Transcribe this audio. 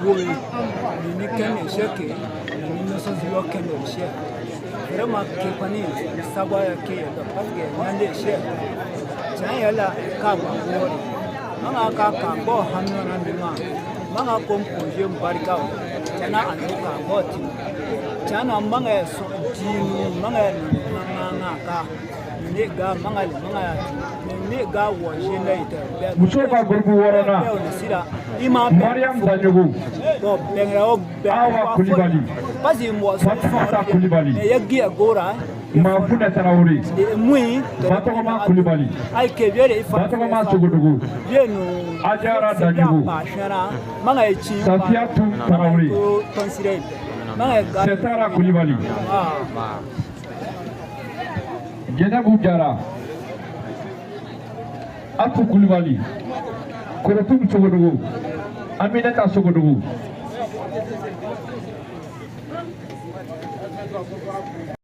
wowe ni kene sheke ni nosozi yo kene sheke vraiment ke pani sagwa ya ke da pasge nyande sheke chayala ka ba wori manga ka bo hanno na ndima manga kompoje mbarika chana anuka boti chana manga so jinu manga na ka ne ga manga ne ga wo jenda ita muso ka groupe worona Mariam Sanyogo bo bengra o Awa Kulibali basi mo Fatata Kulibali yagi agora Mafuna Traoré mui Fatoma Kulibali ai ke viere Fatoma Sogodogo yenu Ajara Danyogo manga echi Safiatou Traoré consider manga ga Setara Kulibali Jenabou Diara Atou Kulibali Korotoum Sogodogo Aminata Sogodogo